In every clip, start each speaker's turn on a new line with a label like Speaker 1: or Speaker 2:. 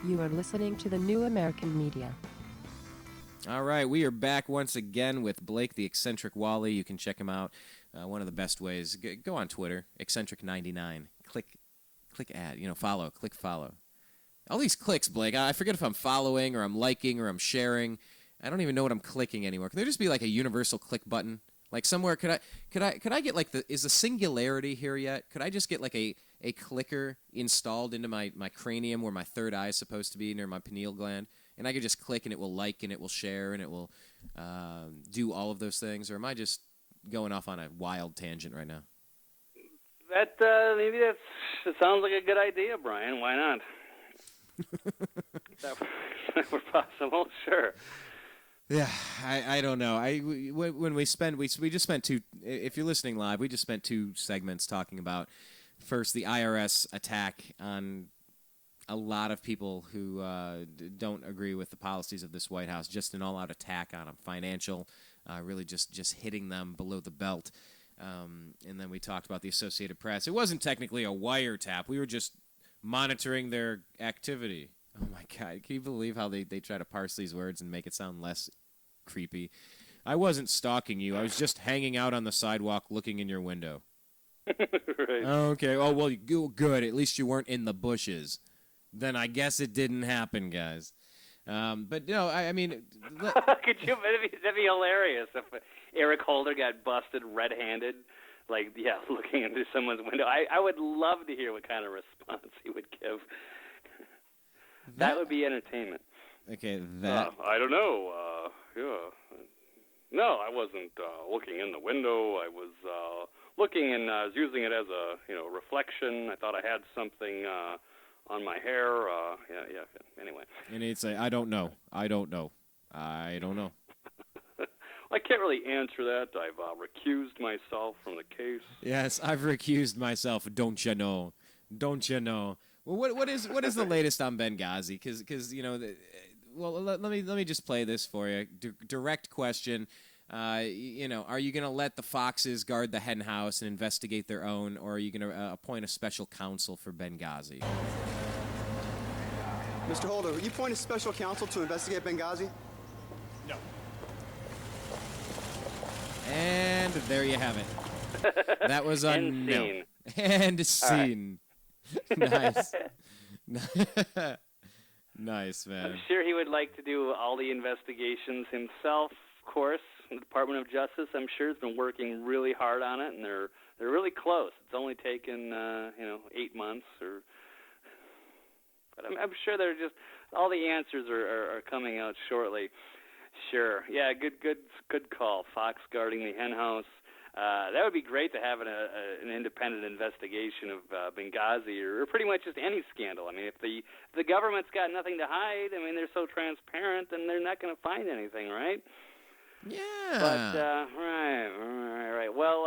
Speaker 1: You are listening to the New American Media.
Speaker 2: All right, we are back once again with Blake, the eccentric Walley. You can check him out. One of the best ways. Go on Twitter, eccentric99. Click add. Follow. Click follow. All these clicks, Blake. I forget if I'm following or I'm liking or I'm sharing. I don't even know what I'm clicking anymore. Can there just be like a universal click button? Like somewhere, could I get like is the singularity here yet? Could I just get like a clicker installed into my cranium where my third eye is supposed to be near my pineal gland, and I could just click and it will like and it will share and it will do all of those things? Or am I just going off on a wild tangent right now?
Speaker 3: That sounds like a good idea, Brian. Why not? That were possible, sure.
Speaker 2: Yeah, I don't know. When we just spent two. If you're listening live, we just spent 2 segments talking about first the IRS attack on a lot of people who don't agree with the policies of this White House. Just an all-out attack on them, financial, really just hitting them below the belt. And then we talked about the Associated Press. It wasn't technically a wiretap. We were just monitoring their activity. Oh, my God. Can you believe how they try to parse these words and make it sound less creepy? I wasn't stalking you. I was just hanging out on the sidewalk looking in your window.
Speaker 3: Right.
Speaker 2: Okay. Oh, well, good. At least you weren't in the bushes. Then I guess it didn't happen, guys. But, no, I mean...
Speaker 3: Could you? That'd be hilarious if Eric Holder got busted red-handed, looking into someone's window. I would love to hear what kind of response he would give. That would be entertainment.
Speaker 2: Okay,
Speaker 3: I don't know. Yeah. No, I wasn't looking in the window. I was looking and I was using it as a reflection. I thought I had something on my hair. Yeah. Anyway.
Speaker 2: And he'd say, I don't know. Well,
Speaker 3: I can't really answer that. I've recused myself from the case.
Speaker 2: Yes, I've recused myself. Don't you know? Well, what is the latest on Benghazi? Because let me just play this for you. Direct question. Are you going to let the foxes guard the hen house and investigate their own, or are you going to appoint a special counsel for Benghazi?
Speaker 4: Mr. Holder, will you appoint a special counsel to investigate Benghazi?
Speaker 2: No. And there you have it. That was
Speaker 3: And
Speaker 2: no.
Speaker 3: scene.
Speaker 2: And scene. Nice. Nice, man.
Speaker 3: I'm sure he would like to do all the investigations himself, of course. The Department of Justice, I'm sure, has been working really hard on it, and they're really close. It's only taken 8 months, but I'm sure they're just all the answers are coming out shortly. Sure, yeah, good call. Fox guarding the hen house. That would be great to have an independent investigation of Benghazi or pretty much just any scandal. I mean, if the government's got nothing to hide, I mean, they're so transparent, then they're not going to find anything, right?
Speaker 2: Yeah.
Speaker 3: But right. Well,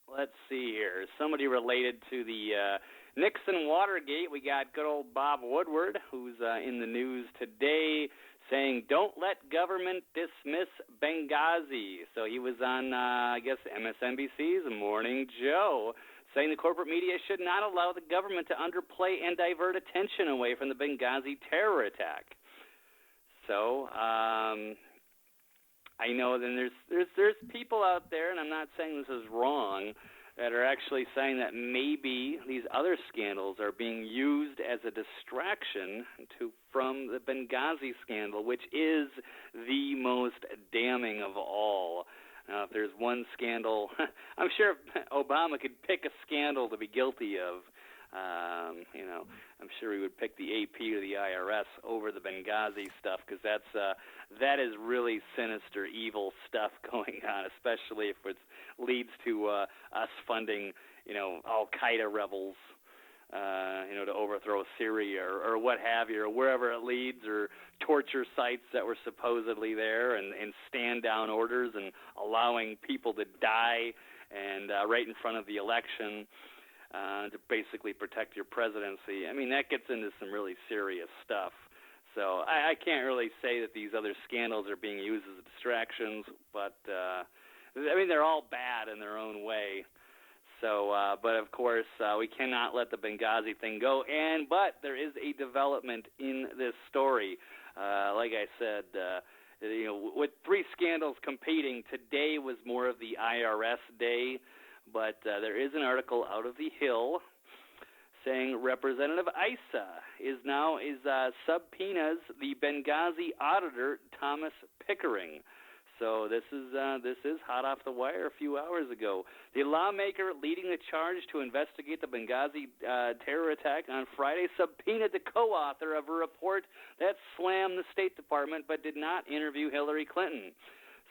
Speaker 3: let's see here. Somebody related to the Nixon Watergate. We got good old Bob Woodward, who's in the news today, saying, don't let government dismiss Benghazi. So he was on, MSNBC's Morning Joe, saying the corporate media should not allow the government to underplay and divert attention away from the Benghazi terror attack. So, I know then there's people out there, and I'm not saying this is wrong, that are actually saying that maybe these other scandals are being used as a distraction from the Benghazi scandal, which is the most damning of all. If there's one scandal, I'm sure Obama could pick a scandal to be guilty of. I'm sure he would pick the AP or the IRS over the Benghazi stuff, because that is really sinister, evil stuff going on, especially if it leads to us funding, Al-Qaeda rebels, to overthrow Syria or what have you, or wherever it leads, or torture sites that were supposedly there, and stand-down orders and allowing people to die and right in front of the election. To basically protect your presidency. I mean, that gets into some really serious stuff. So I can't really say that these other scandals are being used as distractions, but, they're all bad in their own way. So, but of course, we cannot let the Benghazi thing go. But there is a development in this story. Like I said, with 3 scandals competing, today was more of the IRS day. But there is an article out of the Hill saying Representative Issa subpoenas the Benghazi auditor Thomas Pickering. So this is hot off the wire a few hours ago. The lawmaker leading the charge to investigate the Benghazi terror attack on Friday subpoenaed the co-author of a report that slammed the State Department but did not interview Hillary Clinton.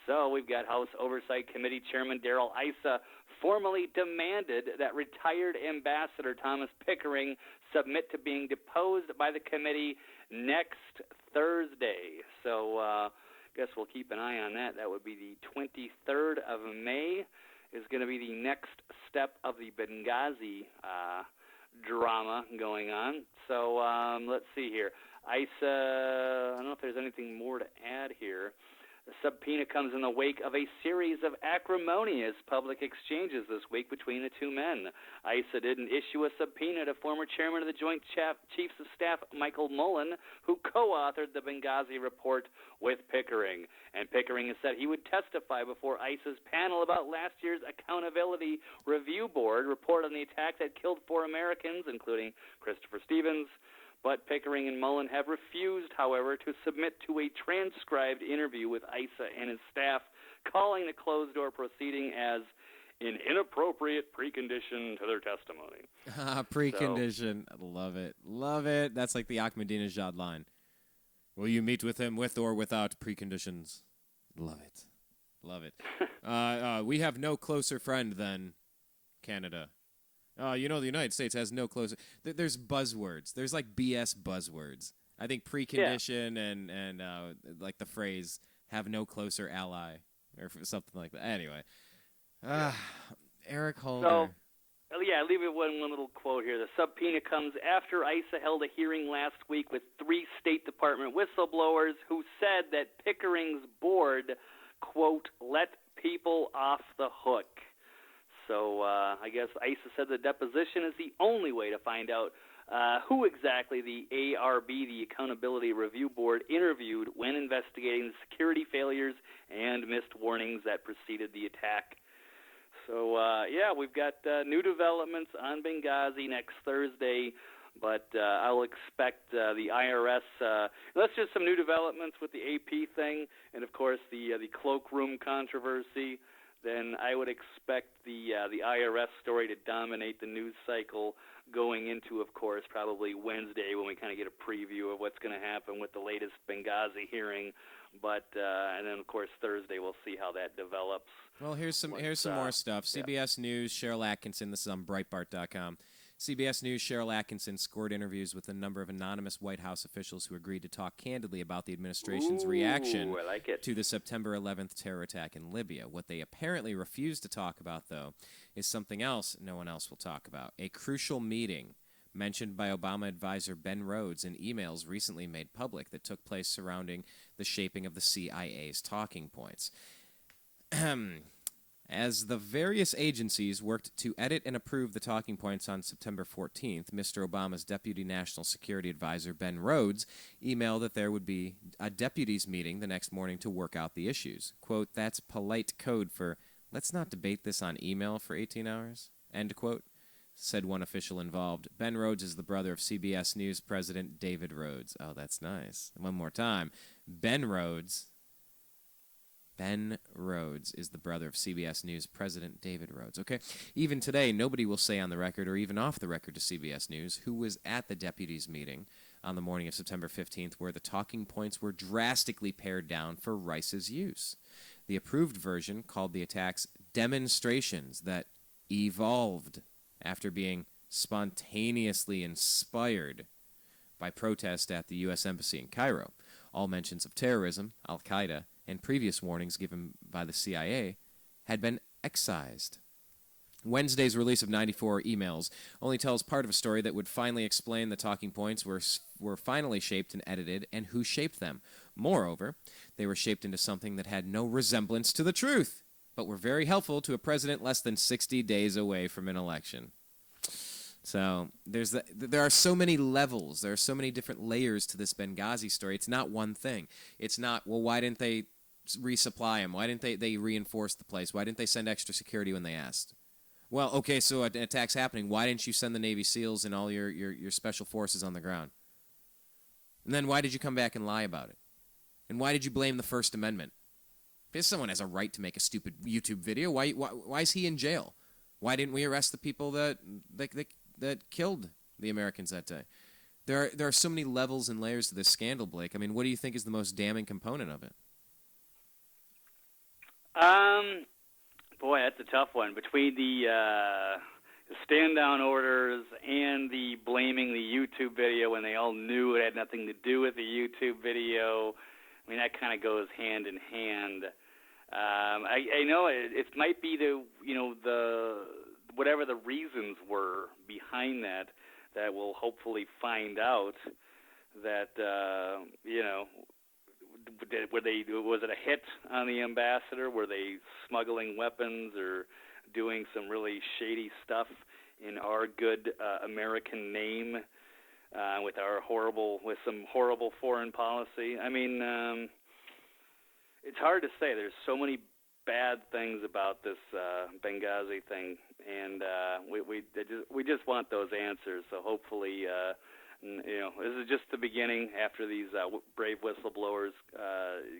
Speaker 3: So we've got House Oversight Committee Chairman Darrell Issa formally demanded that retired Ambassador Thomas Pickering submit to being deposed by the committee next Thursday. So guess we'll keep an eye on that. That would be the 23rd of May is going to be the next step of the Benghazi drama going on. So let's see here. Issa, I don't know if there's anything more to add here. The subpoena comes in the wake of a series of acrimonious public exchanges this week between the two men. Issa didn't issue a subpoena to former chairman of the Joint Chiefs of Staff, Michael Mullen, who co-authored the Benghazi report with Pickering. And Pickering has said he would testify before Issa's panel about last year's Accountability Review Board report on the attack that killed 4 Americans, including Christopher Stevens. But Pickering and Mullen have refused, however, to submit to a transcribed interview with Issa and his staff, calling the closed-door proceeding as an inappropriate precondition to their testimony.
Speaker 2: Precondition. So, love it. Love it. That's like the Ahmadinejad line. Will you meet with him with or without preconditions? Love it. Love it. We have no closer friend than Canada. The United States has no closer. There's buzzwords. There's like BS buzzwords. I think precondition and like the phrase "have no closer ally" or something like that. Anyway, Eric Holder.
Speaker 3: So, leave it one little quote here. The subpoena comes after Issa held a hearing last week with 3 State Department whistleblowers who said that Pickering's board, quote, let people off the hook. So I guess Issa said the deposition is the only way to find out who exactly the ARB, the Accountability Review Board, interviewed when investigating the security failures and missed warnings that preceded the attack. So, we've got new developments on Benghazi next Thursday, but I'll expect the IRS, that's just some new developments with the AP thing and, of course, the cloakroom controversy. Then I would expect the IRS story to dominate the news cycle going into, of course, probably Wednesday when we kind of get a preview of what's going to happen with the latest Benghazi hearing. But and then, of course, Thursday we'll see how that develops.
Speaker 2: Well, here's some more stuff. CBS News, Cheryl Atkinson, this is on Breitbart.com. CBS News' Cheryl Atkinson scored interviews with a number of anonymous White House officials who agreed to talk candidly about the administration's reaction to the September 11th terror attack in Libya. What they apparently refused to talk about, though, is something else no one else will talk about, a crucial meeting mentioned by Obama advisor Ben Rhodes in emails recently made public that took place surrounding the shaping of the CIA's talking points. As the various agencies worked to edit and approve the talking points on September 14th, Mr. Obama's Deputy National Security Advisor, Ben Rhodes, emailed that there would be a deputies meeting the next morning to work out the issues. Quote, that's polite code for, let's not debate this on email for 18 hours, end quote, said one official involved. Ben Rhodes is the brother of CBS News President David Rhodes. Oh, that's nice. One more time. Ben Rhodes is the brother of CBS News President David Rhodes. Okay, even today, nobody will say on the record or even off the record to CBS News who was at the deputies meeting on the morning of September 15th where the talking points were drastically pared down for Rice's use. The approved version called the attacks demonstrations that evolved after being spontaneously inspired by protest at the U.S. Embassy in Cairo. All mentions of terrorism, Al-Qaeda, and previous warnings given by the CIA had been excised. Wednesday's release of 94 emails only tells part of a story that would finally explain the talking points were finally shaped and edited and who shaped them. Moreover, they were shaped into something that had no resemblance to the truth. but were very helpful to a president less than 60 days away from an election. So there are so many levels. There are so many different layers to this Benghazi story. It's not one thing. It's not, well, why didn't they resupply them? Why didn't they reinforce the place? Why didn't they send extra security when they asked? Well, okay, so an attack's happening. Why didn't you send the Navy SEALs and all your special forces on the ground? And then why did you come back and lie about it? And why did you blame the First Amendment? Because someone has a right to make a stupid YouTube video. Why is he in jail? Why didn't we arrest the people that killed the Americans that day? There are so many levels and layers to this scandal, Blake. I mean, what do you think is the most damning component of it?
Speaker 3: Boy, that's a tough one. Between the stand-down orders and the blaming the YouTube video when they all knew it had nothing to do with the YouTube video, I mean, that kind of goes hand in hand. I know it might be the whatever the reasons were behind that we'll hopefully find out that was it a hit on the ambassador? Were they smuggling weapons or doing some really shady stuff in our good American name with some horrible foreign policy? I mean, it's hard to say. There's so many bad things about this Benghazi thing, and we just want those answers. So hopefully, this is just the beginning. After these brave whistleblowers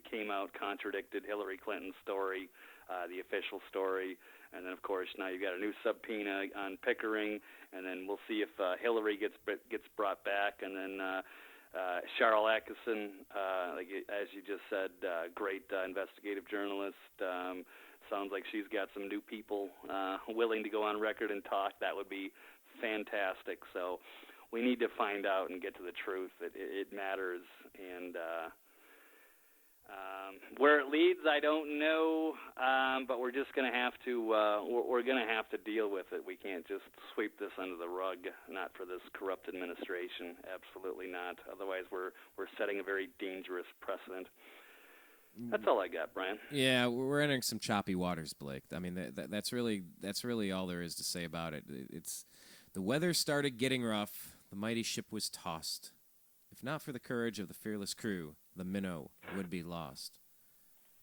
Speaker 3: came out, contradicted Hillary Clinton's story, the official story, and then of course now you've got a new subpoena on Pickering, and then we'll see if Hillary gets brought back, and then Charles Atkinson, as you just said, great investigative journalist. Sounds like she's got some new people willing to go on record and talk. That would be fantastic. So we need to find out and get to the truth. It matters, and where it leads, I don't know. But we're just going to have to we're going to have to deal with it. We can't just sweep this under the rug. Not for this corrupt administration. Absolutely not. Otherwise, we're setting a very dangerous precedent. That's all I got, Brian.
Speaker 2: Yeah, we're entering some choppy waters, Blake. I mean, that's really all there is to say about it. It's the weather started getting rough. The mighty ship was tossed. If not for the courage of the fearless crew, the minnow would be lost.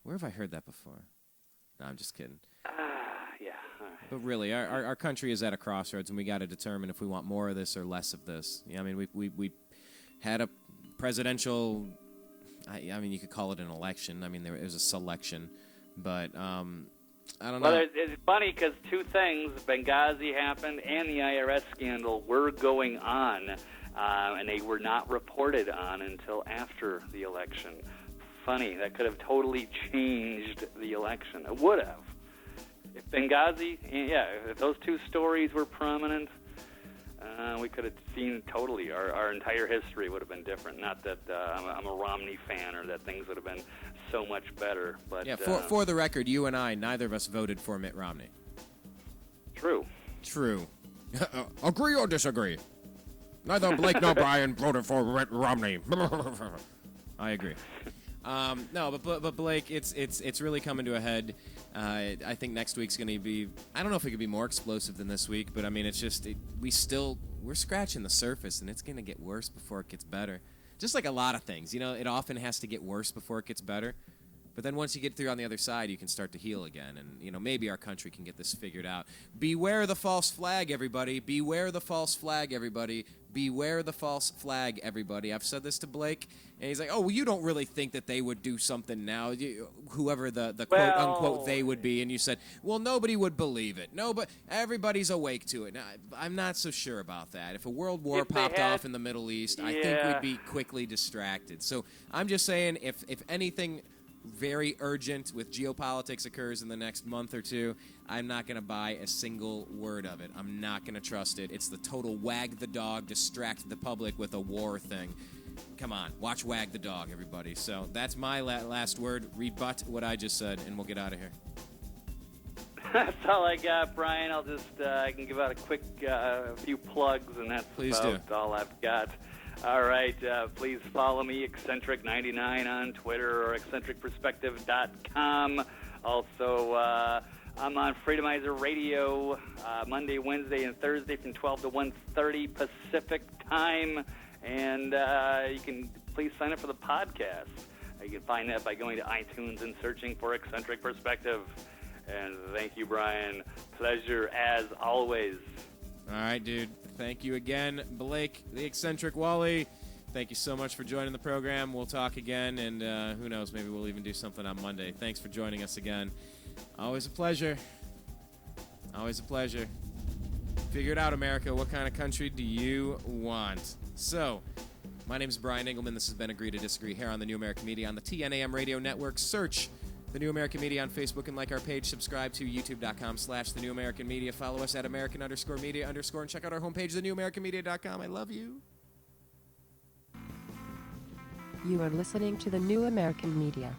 Speaker 2: Where have I heard that before? No, I'm just kidding.
Speaker 3: Yeah. All right.
Speaker 2: But really, our country is at a crossroads, and we got to determine if we want more of this or less of this. Yeah, I mean, we had a presidential. I mean, you could call it an election. I mean, there was a selection, but I don't know.
Speaker 3: Well, it's funny because two things: Benghazi happened, and the IRS scandal were going on, and they were not reported on until after the election. Funny, that could have totally changed the election. It would have. If Benghazi, if those two stories were prominent, we could have seen totally our entire history would have been different. Not that I'm a Romney fan or that things would have been so much better. But
Speaker 2: yeah, for the record, you and I, neither of us voted for Mitt Romney.
Speaker 3: True.
Speaker 2: Agree or disagree? Neither Blake nor Brian voted for Mitt Romney. I agree. No, but Blake, it's really coming to a head. I think next week's going to be. I don't know if it could be more explosive than this week, but I mean, it's just we're scratching the surface, and it's going to get worse before it gets better. Just like a lot of things, it often has to get worse before it gets better. But then once you get through on the other side, you can start to heal again, and maybe our country can get this figured out. Beware the false flag, everybody! Beware the false flag, everybody! Beware the false flag, everybody! I've said this to Blake, and he's like, "Oh, well, you don't really think that they would do something now, whoever the quote unquote they would be?" And you said, "Well, nobody would believe it. No, but everybody's awake to it." Now, I'm not so sure about that. If a world war popped off in the Middle East, I think we'd be quickly distracted. So I'm just saying, if anything very urgent with geopolitics occurs in the next month or two, I'm not going to buy a single word of it. I'm not going to trust it. It's the total wag the dog, distract the public with a war thing. Come on, watch Wag the Dog, everybody. So that's my last word. Rebut what I just said, and we'll get out of here.
Speaker 3: That's all I got, Brian. I'll just I can give out a quick few plugs, and that's all I've got. All right, please follow me, Eccentric99 on Twitter or eccentricperspective.com. Also, I'm on Freedomizer Radio Monday, Wednesday, and Thursday from 12 to 1:30 Pacific time. And you can please sign up for the podcast. You can find that by going to iTunes and searching for Eccentric Perspective. And thank you, Brian. Pleasure as always.
Speaker 2: All right, dude. Thank you again, Blake, the Eccentric Walley. Thank you so much for joining the program. We'll talk again, and who knows, maybe we'll even do something on Monday. Thanks for joining us again. Always a pleasure. Always a pleasure. Figure it out, America. What kind of country do you want? So, my name is Brian Engelman. This has been Agree to Disagree here on the New American Media on the TNAM Radio Network. Search the New American Media on Facebook and like our page. Subscribe to youtube.com/the New American Media. Follow us at American_media_ and check out our homepage, thenewamericanmedia.com. I love you.
Speaker 1: You are listening to the New American Media.